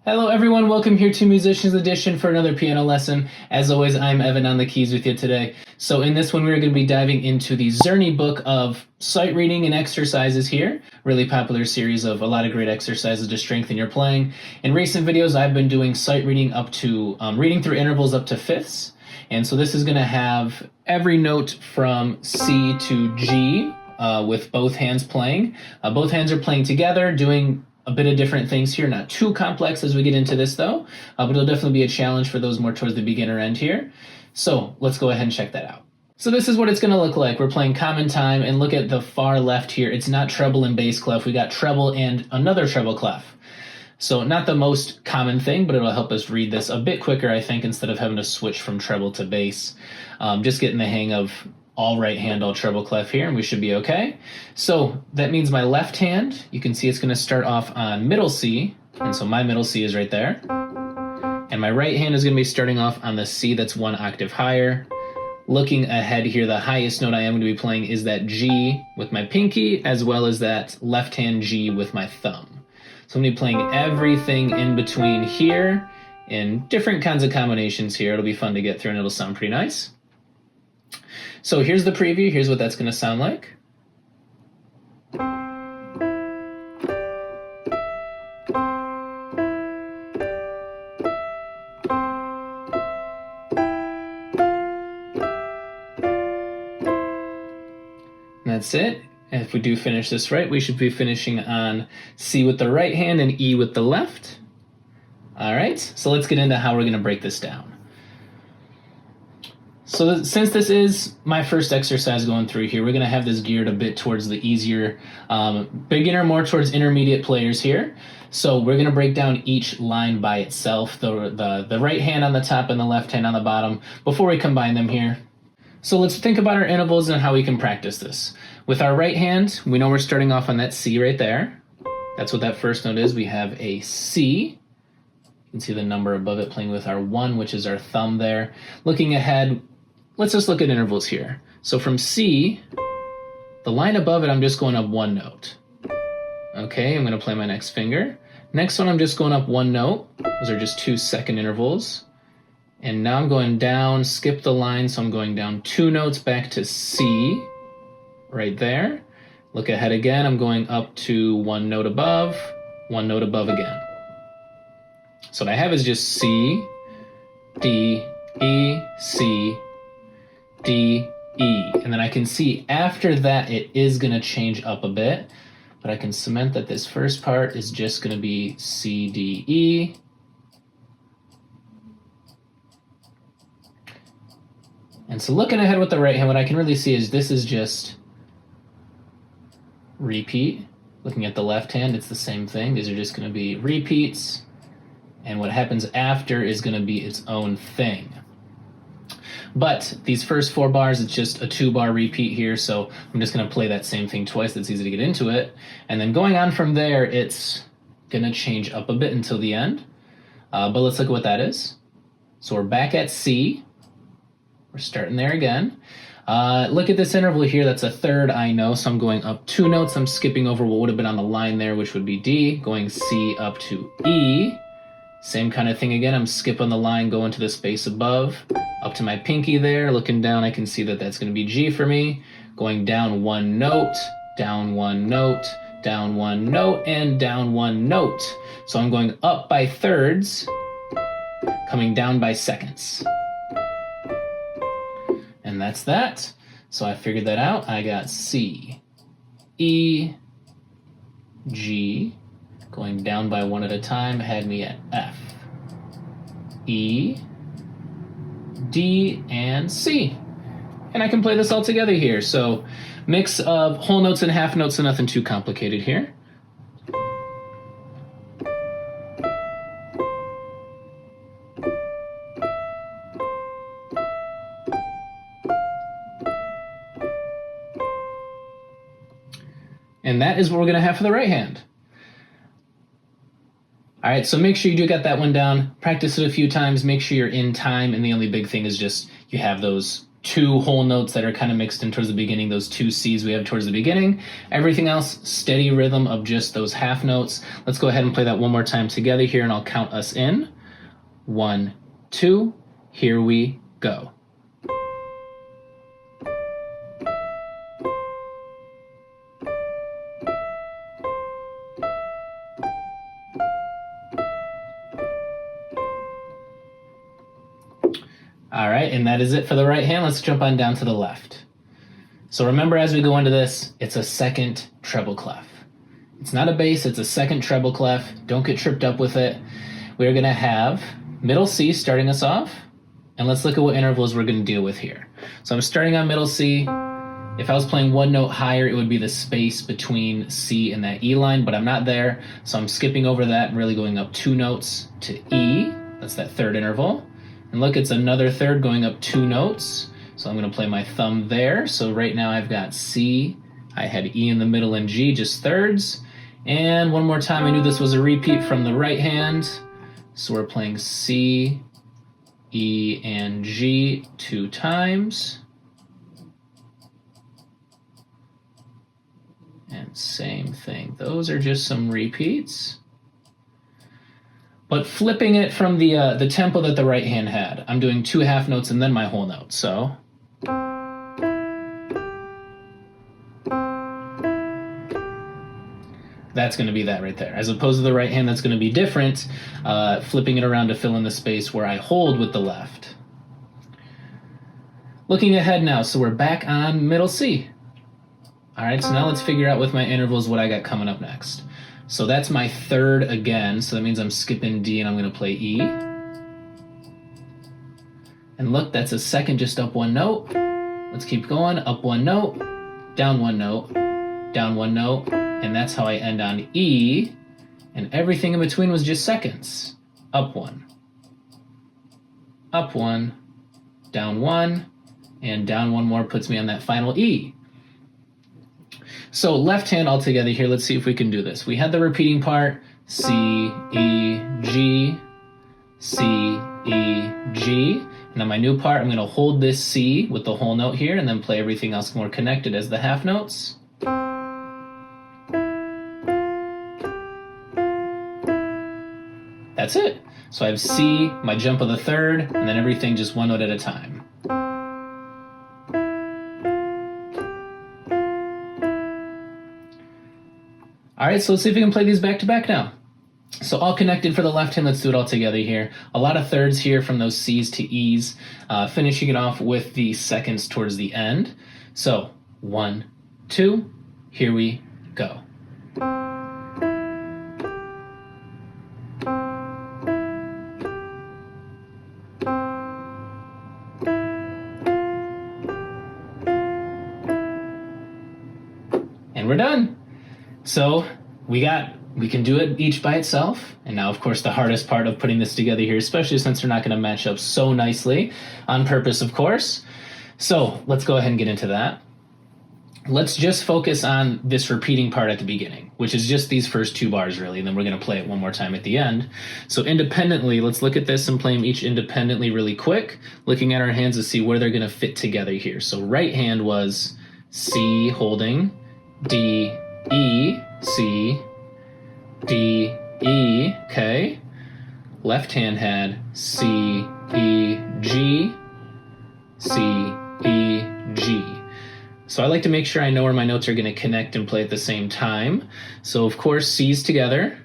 Hello everyone, welcome here to Musicians Edition for another piano lesson. As always, I'm Evan on the keys with you today. So in this one, we're going to be diving into the Czerny book of sight reading and exercises here. Really popular series of a lot of great exercises to strengthen your playing. In recent videos, I've been doing sight reading up to, reading through intervals up to fifths. And so this is going to have every note from C to G with both hands playing. Both hands are playing together, doing a bit of different things here, not too complex as we get into this though, but it'll definitely be a challenge for those more towards the beginner end here. So let's go ahead and check that out. So this is what it's gonna look like. We're playing common time, and look at the far left here. It's not treble and bass clef. We got treble and another treble clef. So not the most common thing, but it'll help us read this a bit quicker, I think, instead of having to switch from treble to bass. Just getting the hang of all right hand, all treble clef here, and we should be okay. So that means my left hand, you can see it's gonna start off on middle C, and so my middle C is right there. And my right hand is gonna be starting off on the C that's one octave higher. Looking ahead here, the highest note I am gonna be playing is that G with my pinky, as well as that left hand G with my thumb. So I'm gonna be playing everything in between here in different kinds of combinations here. It'll be fun to get through and it'll sound pretty nice. So here's the preview. Here's what that's going to sound like. And that's it. And if we do finish this right, we should be finishing on C with the right hand and E with the left. All right, so let's get into how we're going to break this down. So since this is my first exercise going through here, we're going to have this geared a bit towards the easier beginner, more towards intermediate players here. So we're going to break down each line by itself, the right hand on the top and the left hand on the bottom, before we combine them here. So let's think about our intervals and how we can practice this. With our right hand, we know we're starting off on that C right there. That's what that first note is. We have a C. You can see the number above it playing with our 1, which is our thumb there. Looking ahead, let's just look at intervals here. So from C, the line above it, I'm just going up one note. Okay, I'm going to play my next finger. Next one, I'm just going up one note. Those are just 2-second intervals. And now I'm going down, skip the line, so I'm going down 2 notes back to C, right there. Look ahead again, I'm going up to 1 note above again. So what I have is just C, D, E, C, D, E. And then I can see after that it is going to change up a bit, but I can cement that this first part is just going to be C, D, E. And so looking ahead with the right hand, what I can really see is this is just repeat. Looking at the left hand, it's the same thing. These are just going to be repeats. And what happens after is going to be its own thing. But these first 4 bars, it's just a 2-bar repeat here, so I'm just going to play that same thing twice. That's easy to get into it. And then going on from there, it's going to change up a bit until the end. But let's look at what that is. So we're back at C. We're starting there again. Look at this interval here. That's a third I know, so I'm going up 2 notes. I'm skipping over what would have been on the line there, which would be D, going C up to E. Same kind of thing again. I'm skipping the line, going to the space above, up to my pinky there. Looking down, I can see that that's going to be G for me. Going down 1 note, down 1 note, down 1 note, and down 1 note. So I'm going up by thirds, coming down by seconds. And that's that. So I figured that out. I got C, E, G, going down by 1 at a time, had me at F, E, D, and C. And I can play this all together here. So mix of whole notes and half notes, so nothing too complicated here. And that is what we're going to have for the right hand. All right, so make sure you do get that one down. Practice it a few times. Make sure you're in time. And the only big thing is just you have those two whole notes that are kind of mixed in towards the beginning, those two C's we have towards the beginning. Everything else, steady rhythm of just those half notes. Let's go ahead and play that one more time together here, and I'll count us in. 1, 2, here we go. All right, and that is it for the right hand. Let's jump on down to the left. So remember, as we go into this, it's a second treble clef. It's not a bass, it's a second treble clef. Don't get tripped up with it. We're gonna have middle C starting us off, and let's look at what intervals we're gonna deal with here. So I'm starting on middle C. If I was playing one note higher, it would be the space between C and that E line, but I'm not there, so I'm skipping over that and really going up 2 notes to E. That's that third interval. And look, it's another third going up 2 notes. So I'm gonna play my thumb there. So right now I've got C, I had E in the middle and G, just thirds. And one more time, I knew this was a repeat from the right hand. So we're playing C, E, and G 2 times. And same thing, those are just some repeats. But flipping it from the tempo that the right hand had, I'm doing 2 half notes and then my whole note. So that's going to be that right there. As opposed to the right hand, that's going to be different, flipping it around to fill in the space where I hold with the left. Looking ahead now, so we're back on middle C. All right, so now let's figure out with my intervals what I got coming up next. So that's my third again, so that means I'm skipping D and I'm gonna play E. And look, that's a second just up 1 note. Let's keep going, up 1 note, down 1 note, down 1 note, and that's how I end on E, and everything in between was just seconds. Up 1, up 1, down 1, and down 1 more puts me on that final E. So left hand all together here, let's see if we can do this. We had the repeating part, C, E, G, C, E, G. And then my new part, I'm gonna hold this C with the whole note here and then play everything else more connected as the half notes. That's it. So I have C, my jump of the third, and then everything just 1 note at a time. All right, so let's see if we can play these back to back now. So all connected for the left hand, let's do it all together here. A lot of thirds here from those C's to E's, finishing it off with the seconds towards the end. So 1, 2, here we go. And we're done. So we can do it each by itself. And now, of course, the hardest part of putting this together here, especially since they're not going to match up so nicely, on purpose, of course. So let's go ahead and get into that. Let's just focus on this repeating part at the beginning, which is just these first 2 bars, really, and then we're going to play it one more time at the end. So independently, let's look at this and play them each independently really quick, looking at our hands to see where they're going to fit together here. So right hand was C holding, D, E, C, D, E, okay. Left hand had C, E, G, C, E, G. So I like to make sure I know where my notes are going to connect and play at the same time. So of course, C's together.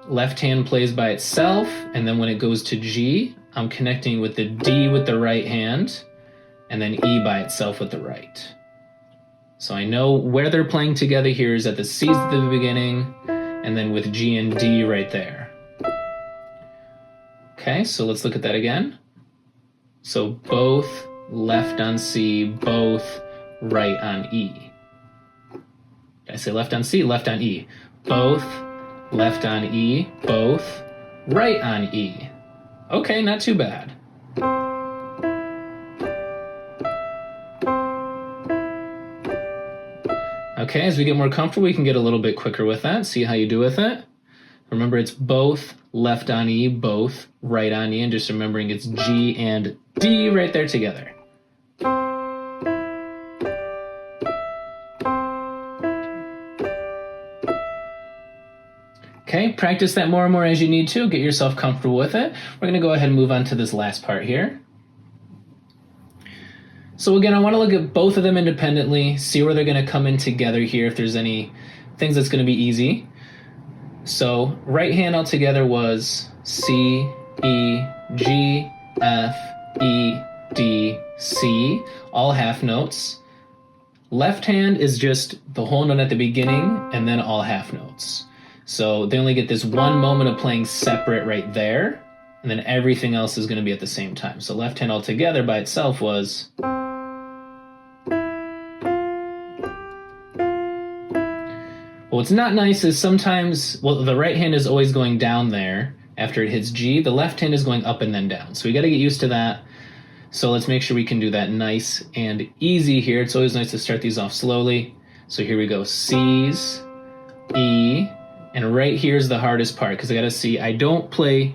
Left hand plays by itself, and then when it goes to G, I'm connecting with the D with the right hand, and then E by itself with the right. So I know where they're playing together here is at the C's at the beginning, and then with G and D right there. Okay, so let's look at that again. So both left on C, both right on E. Did I say left on C? Left on E. Both left on E, both right on E. Okay, not too bad. Okay, as we get more comfortable, we can get a little bit quicker with that. See how you do with it. Remember, it's both left on E, both right on E, and just remembering it's G and D right there together. practice that more and more as you need to. Get yourself comfortable with it. We're going to go ahead and move on to this last part here. So again, I want to look at both of them independently, see where they're going to come in together here, if there's any things that's going to be easy. So right hand all together was C, E, G, F, E, D, C, all half notes. Left hand is just the whole note at the beginning and then all half notes. So they only get this one moment of playing separate right there, and then everything else is going to be at the same time. So left hand all together by itself was... What's not nice is sometimes, well, the right hand is always going down there after it hits G. The left hand is going up and then down. So we got to get used to that. So let's make sure we can do that nice and easy here. It's always nice to start these off slowly. So here we go, C's, E, and right here's the hardest part because I got to see, I don't play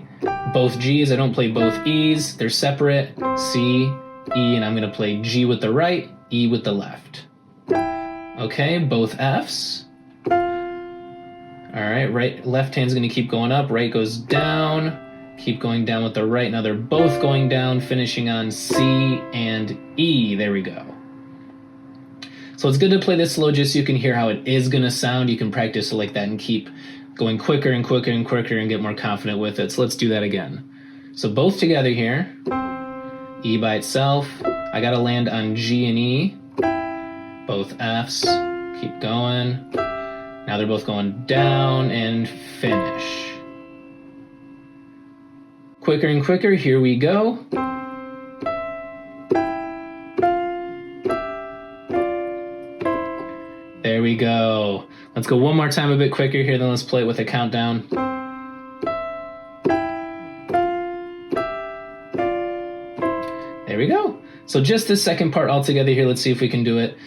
both G's, I don't play both E's. They're separate, C, E, and I'm going to play G with the right, E with the left. Okay, both F's. All right, left hand's going to keep going up, right goes down, keep going down with the right. Now they're both going down, finishing on C and E. There we go. So it's good to play this slow just so you can hear how it is going to sound. You can practice it like that and keep going quicker and quicker and quicker and get more confident with it. So let's do that again. So both together here, E by itself. I got to land on G and E, both F's, keep going. Now they're both going down and finish. Quicker and quicker, here we go. There we go. Let's go one more time a bit quicker here, then let's play it with a countdown. There we go. So just this second part all together here, let's see if we can do it.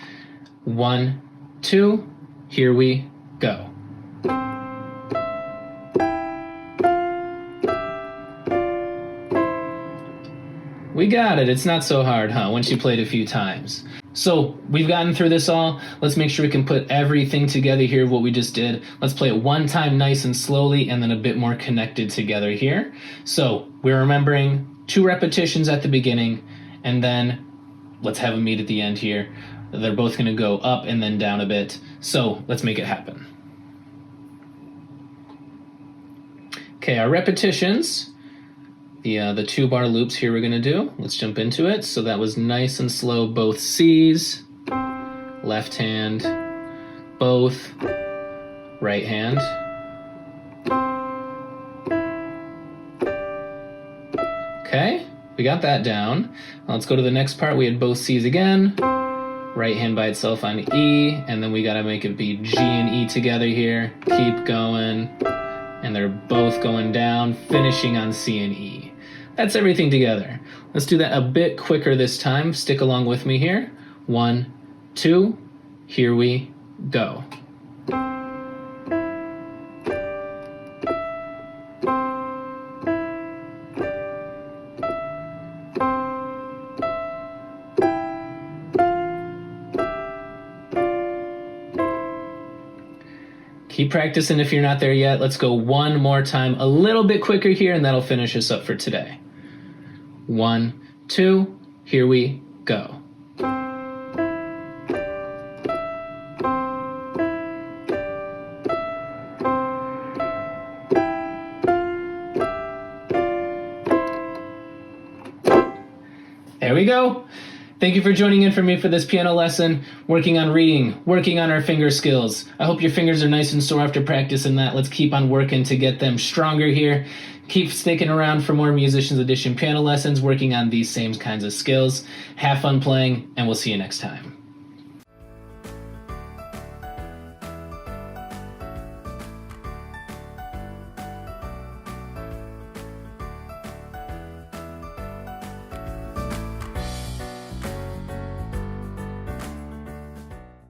1, 2, here we go. We got it. It's not so hard, huh? Once you play it a few times. So we've gotten through this all. Let's make sure we can put everything together here, what we just did. Let's play it one time nice and slowly and then a bit more connected together here. So we're remembering 2 repetitions at the beginning and then let's have a meet at the end here. They're both going to go up and then down a bit. So let's make it happen. Okay, our repetitions, the 2-bar loops here we're going to do. Let's jump into it. So that was nice and slow, both C's, left hand, both, right hand. Okay, we got that down. Now let's go to the next part. We had both C's again. Right hand by itself on E, and then we gotta make it be G and E together here. Keep going, and they're both going down, finishing on C and E. That's everything together. Let's do that a bit quicker this time. Stick along with me here. 1, 2, here we go. Keep practicing if you're not there yet. Let's go one more time, a little bit quicker here, and that'll finish us up for today. 1, 2, here we go. There we go. Thank you for joining in for me for this piano lesson, working on reading, working on our finger skills. I hope your fingers are nice and sore after practicing that. Let's keep on working to get them stronger here. Keep sticking around for more Musicians Edition piano lessons, working on these same kinds of skills. Have fun playing, and we'll see you next time.